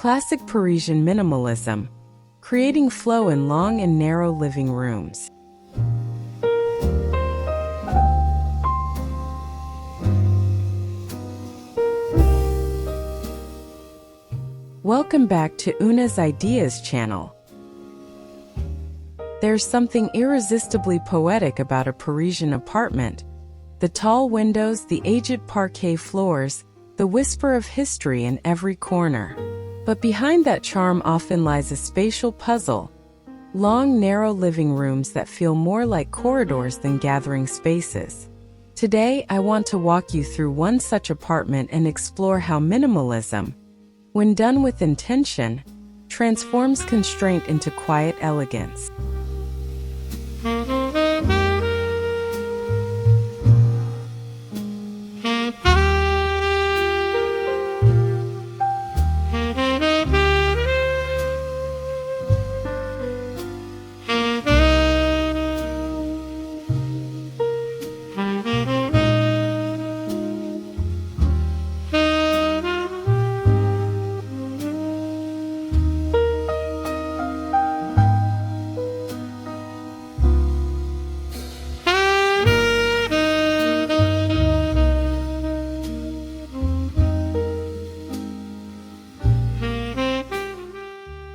Classic Parisian minimalism, creating flow in long and narrow living rooms. Welcome back to Una's Ideas channel. There's something irresistibly poetic about a Parisian apartment. The tall windows, the aged parquet floors, the whisper of history in every corner. But behind that charm often lies a spatial puzzle. Long, narrow living rooms that feel more like corridors than gathering spaces. Today, I want to walk you through one such apartment and explore how minimalism, when done with intention, transforms constraint into quiet elegance.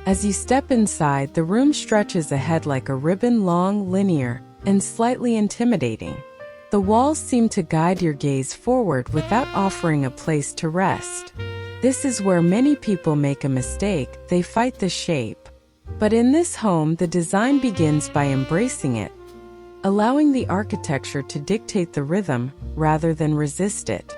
As you step inside, the room stretches ahead like a ribbon, long, linear, and slightly intimidating. The walls seem to guide your gaze forward without offering a place to rest. This is where many people make a mistake. They fight the shape. But in this home, the design begins by embracing it, allowing the architecture to dictate the rhythm rather than resist it.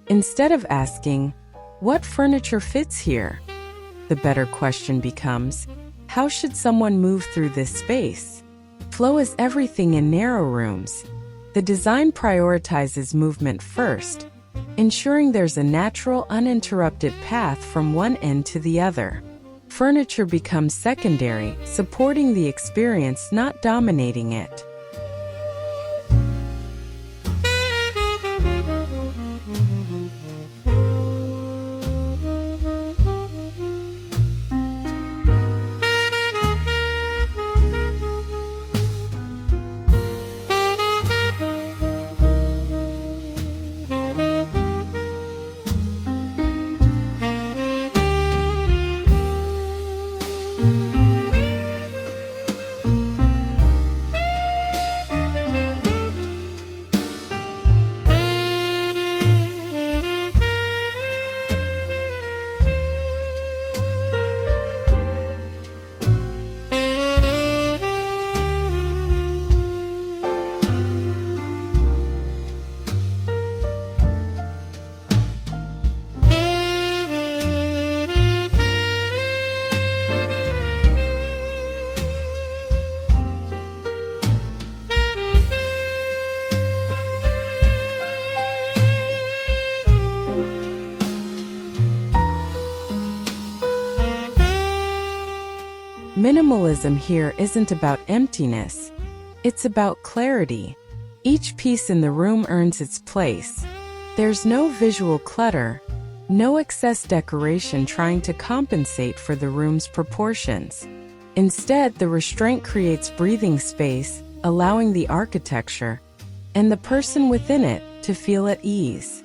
Instead of asking, "What furniture fits here?" the better question becomes, "How should someone move through this space?" Flow is everything in narrow rooms. The design prioritizes movement first, ensuring there's a natural, uninterrupted path from one end to the other. Furniture becomes secondary, supporting the experience, not dominating it. Minimalism here isn't about emptiness, it's about clarity. Each piece in the room earns its place. There's no visual clutter, no excess decoration trying to compensate for the room's proportions. Instead, the restraint creates breathing space, allowing the architecture and the person within it to feel at ease.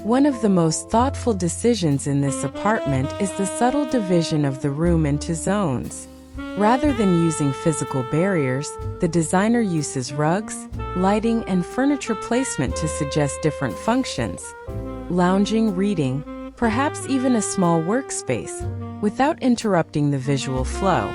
One of the most thoughtful decisions in this apartment is the subtle division of the room into zones. Rather than using physical barriers, the designer uses rugs, lighting, and furniture placement to suggest different functions: lounging, reading, perhaps even a small workspace, without interrupting the visual flow.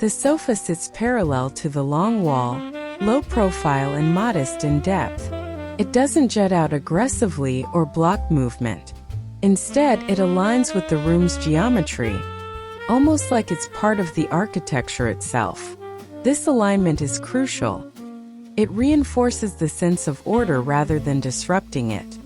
The sofa sits parallel to the long wall, low profile and modest in depth. It doesn't jut out aggressively or block movement. Instead, it aligns with the room's geometry, almost like it's part of the architecture itself. This alignment is crucial. It reinforces the sense of order rather than disrupting it.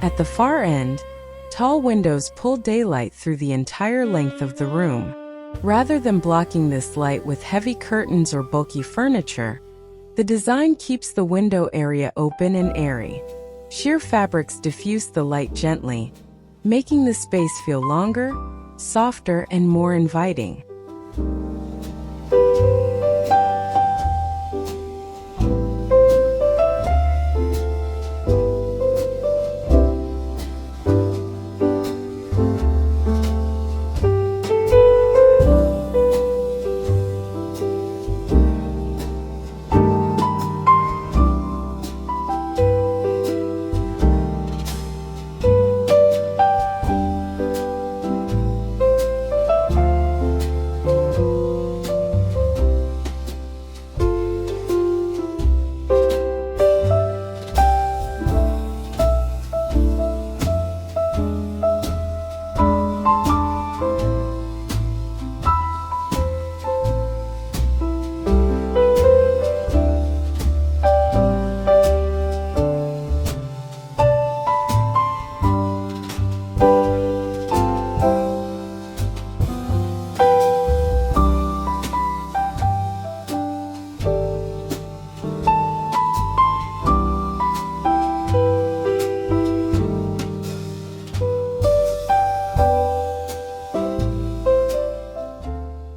At the far end, tall windows pull daylight through the entire length of the room. Rather than blocking this light with heavy curtains or bulky furniture, the design keeps the window area open and airy. Sheer fabrics diffuse the light gently, making the space feel longer, softer, and more inviting.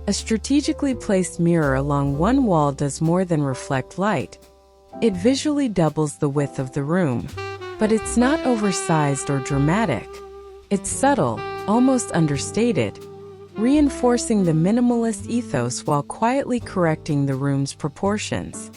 A strategically placed mirror along one wall does more than reflect light. It visually doubles the width of the room. But it's not oversized or dramatic. It's subtle, almost understated, reinforcing the minimalist ethos while quietly correcting the room's proportions.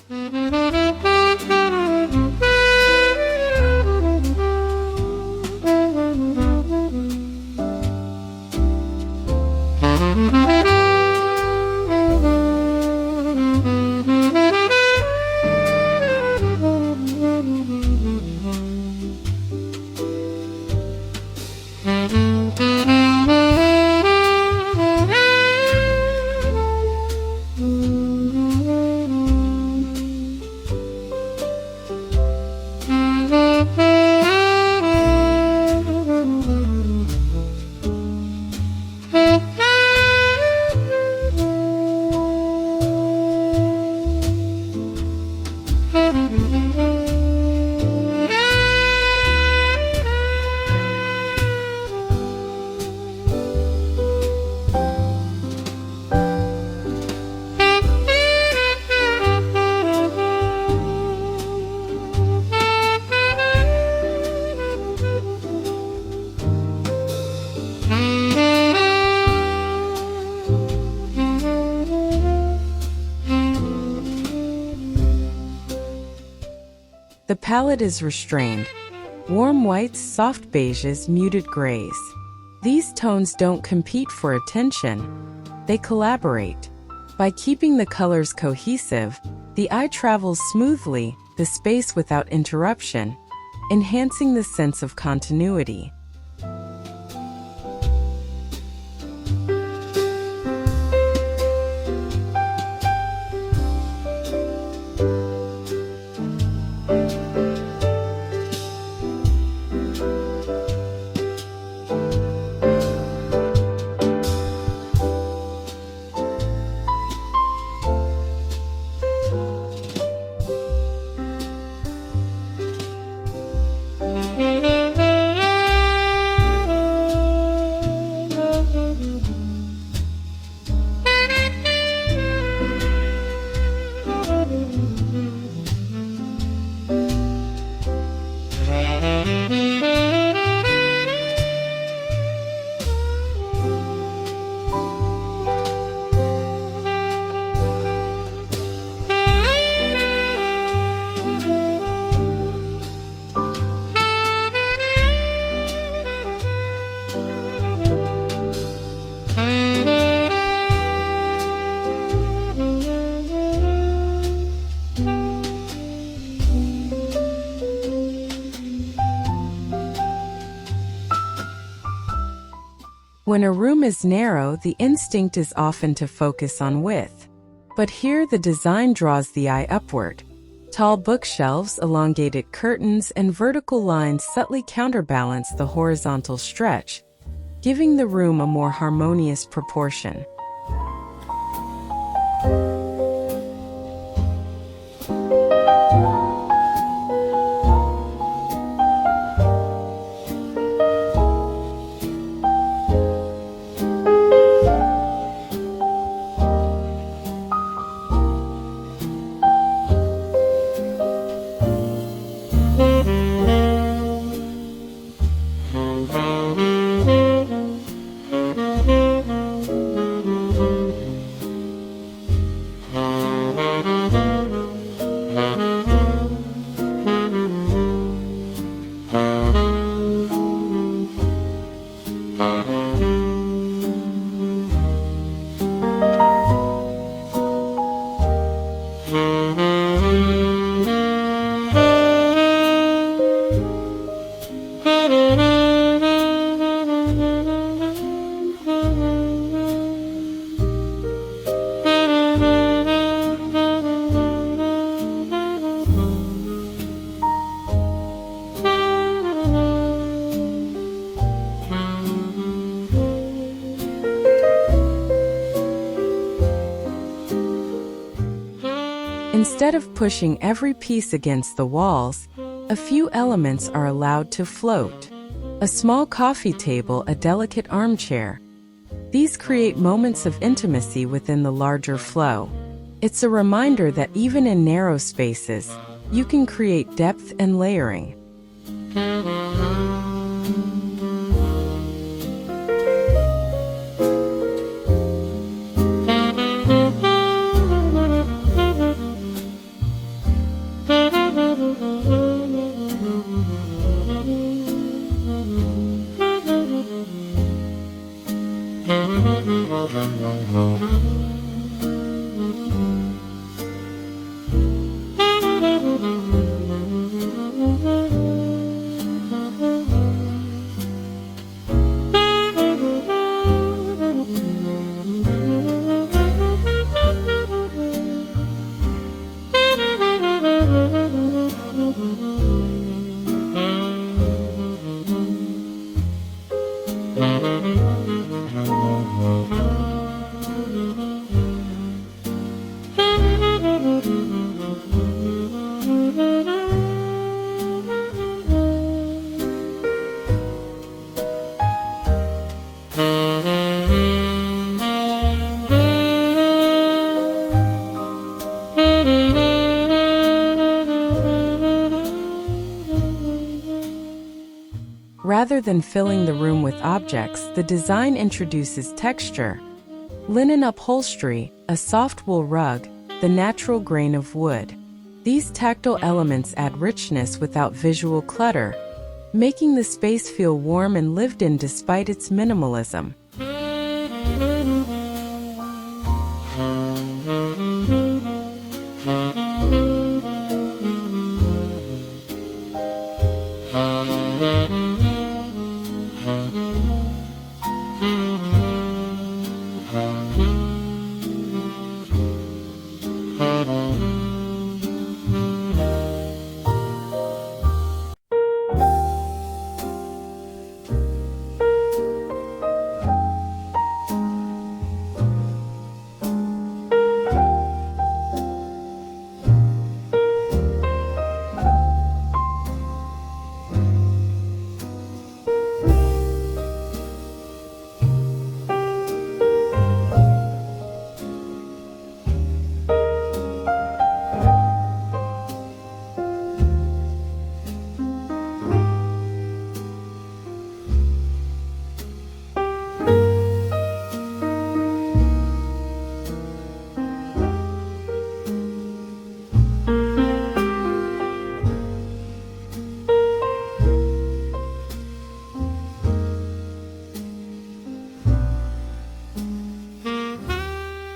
The palette is restrained. Warm whites, soft beiges, muted grays. These tones don't compete for attention. They collaborate. By keeping the colors cohesive, the eye travels smoothly, the space without interruption, enhancing the sense of continuity. When a room is narrow, the instinct is often to focus on width. But here the design draws the eye upward. Tall bookshelves, elongated curtains, and vertical lines subtly counterbalance the horizontal stretch, giving the room a more harmonious proportion. Instead of pushing every piece against the walls, a few elements are allowed to float. A small coffee table, a delicate armchair, These create moments of intimacy within the larger flow. It's a reminder that even in narrow spaces, you can create depth and layering. Rather than filling the room with objects, the design introduces texture. Linen upholstery, a soft wool rug, the natural grain of wood. These tactile elements add richness without visual clutter, making the space feel warm and lived in despite its minimalism.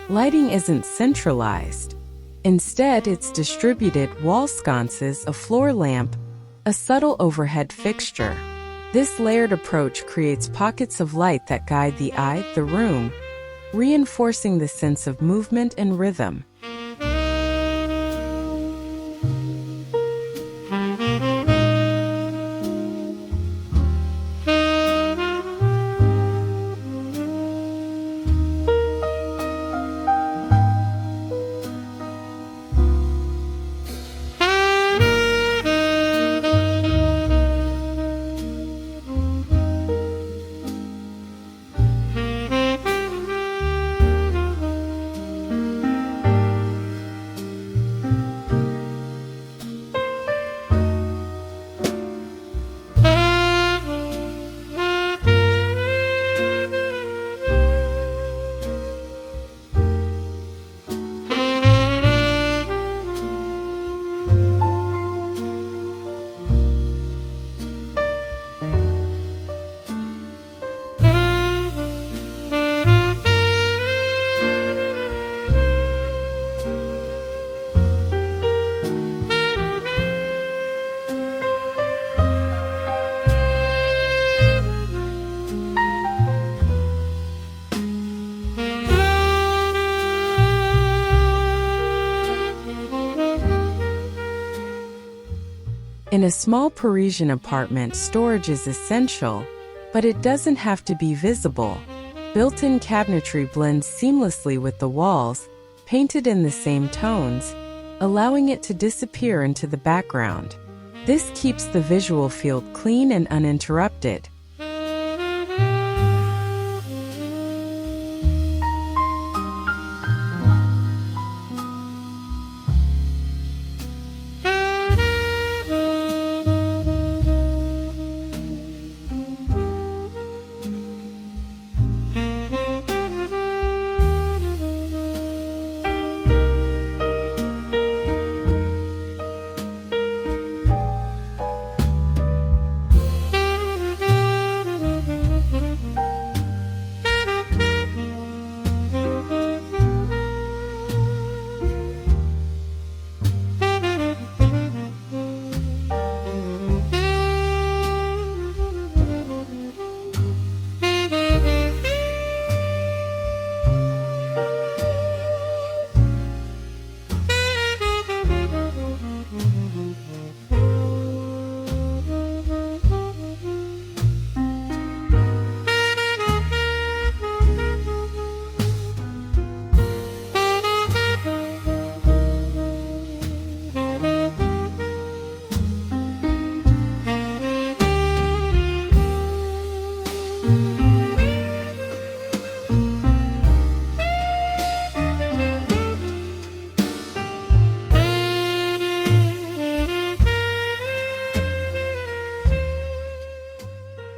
Lighting isn't centralized. Instead, it's distributed: wall sconces, a floor lamp, a subtle overhead fixture. This layered approach creates pockets of light that guide the eye, the room, reinforcing the sense of movement and rhythm. In a small Parisian apartment, storage is essential, but it doesn't have to be visible. Built-in cabinetry blends seamlessly with the walls, painted in the same tones, allowing it to disappear into the background. This keeps the visual field clean and uninterrupted.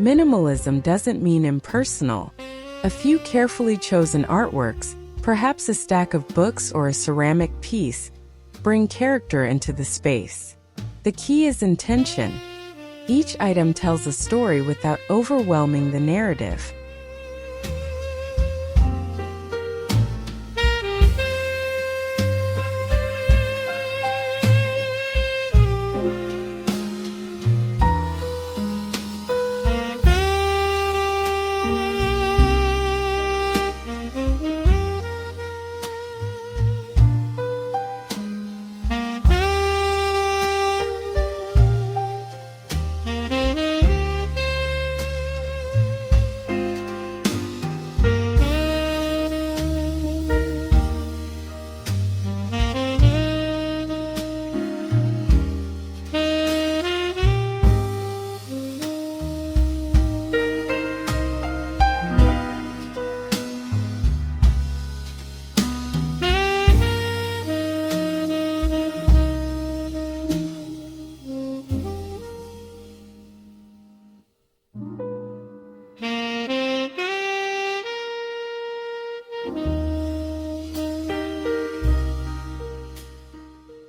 minimalism doesn't mean impersonal. A few carefully chosen artworks, perhaps a stack of books or a ceramic piece, bring character into the space. The key is intention. Each item tells a story without overwhelming the narrative.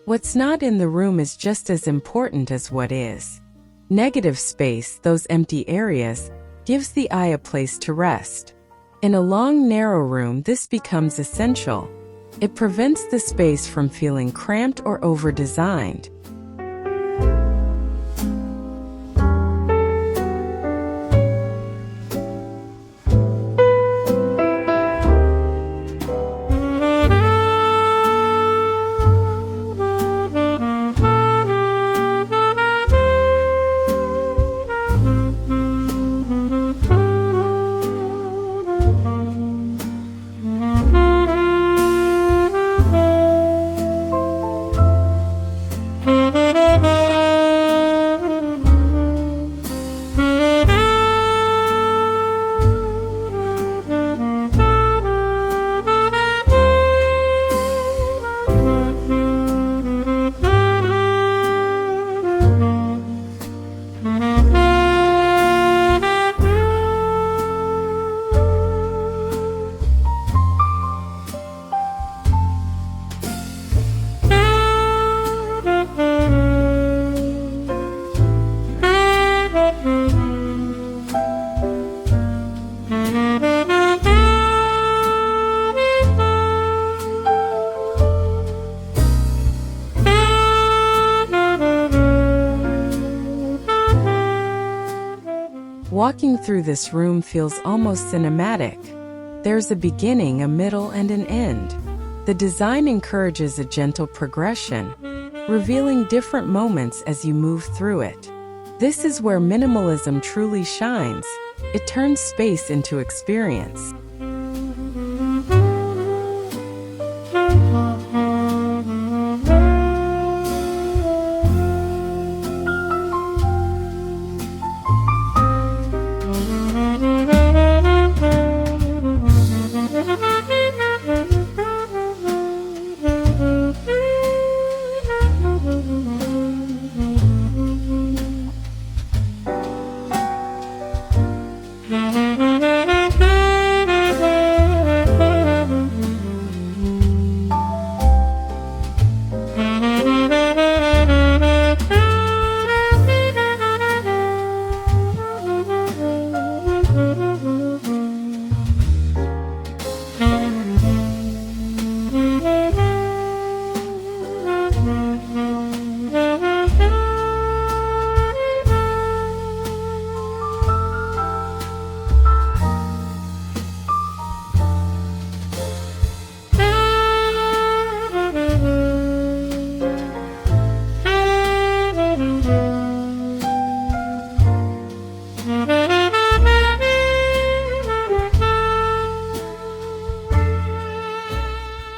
What's not in the room is just as important as what is. Negative space, those empty areas, gives the eye a place to rest. In a long, narrow room, this becomes essential. It prevents the space from feeling cramped or over-designed. Walking through this room feels almost cinematic. There's a beginning, a middle, and an end. The design encourages a gentle progression, revealing different moments as you move through it. This is where minimalism truly shines. It turns space into experience.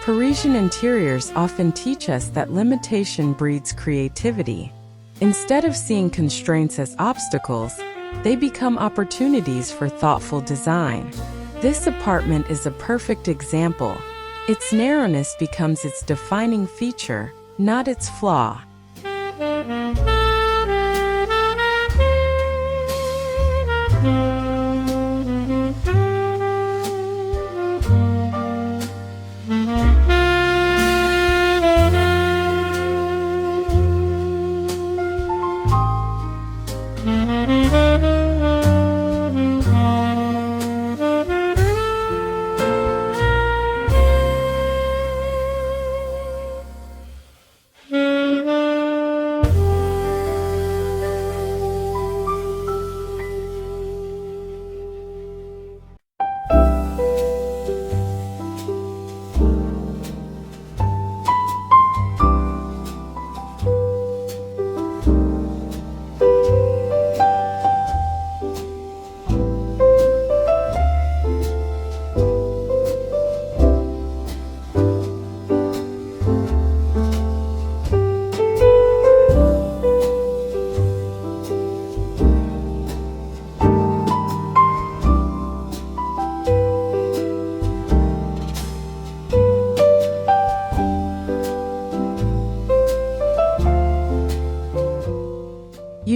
Parisian interiors often teach us that limitation breeds creativity. Instead of seeing constraints as obstacles, they become opportunities for thoughtful design. This apartment is a perfect example. Its narrowness becomes its defining feature, not its flaw.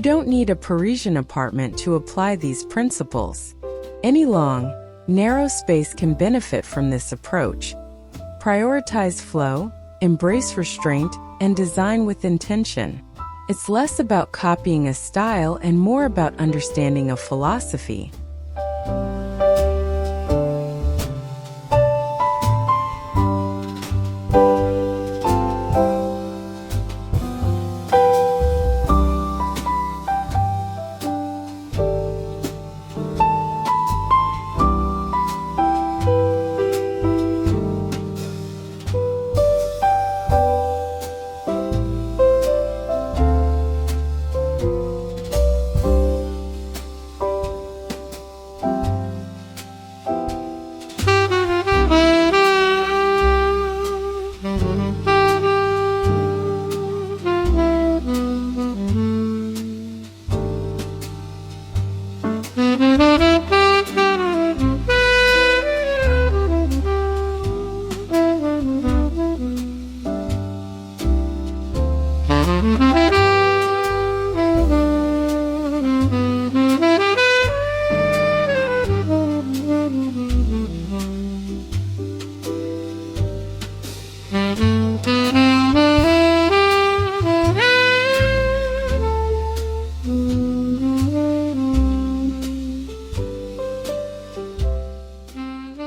don't need a Parisian apartment to apply these principles. Any long, narrow space can benefit from this approach. Prioritize flow, embrace restraint, and design with intention. It's less about copying a style and more about understanding a philosophy.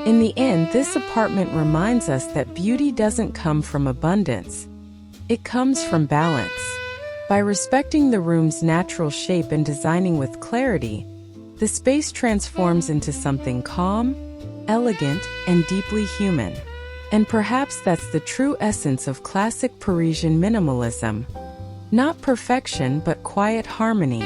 In the end, this apartment reminds us that beauty doesn't come from abundance. It comes from balance. By respecting the room's natural shape and designing with clarity, the space transforms into something calm, elegant, and deeply human. And perhaps that's the true essence of classic Parisian minimalism. Not perfection, but quiet harmony.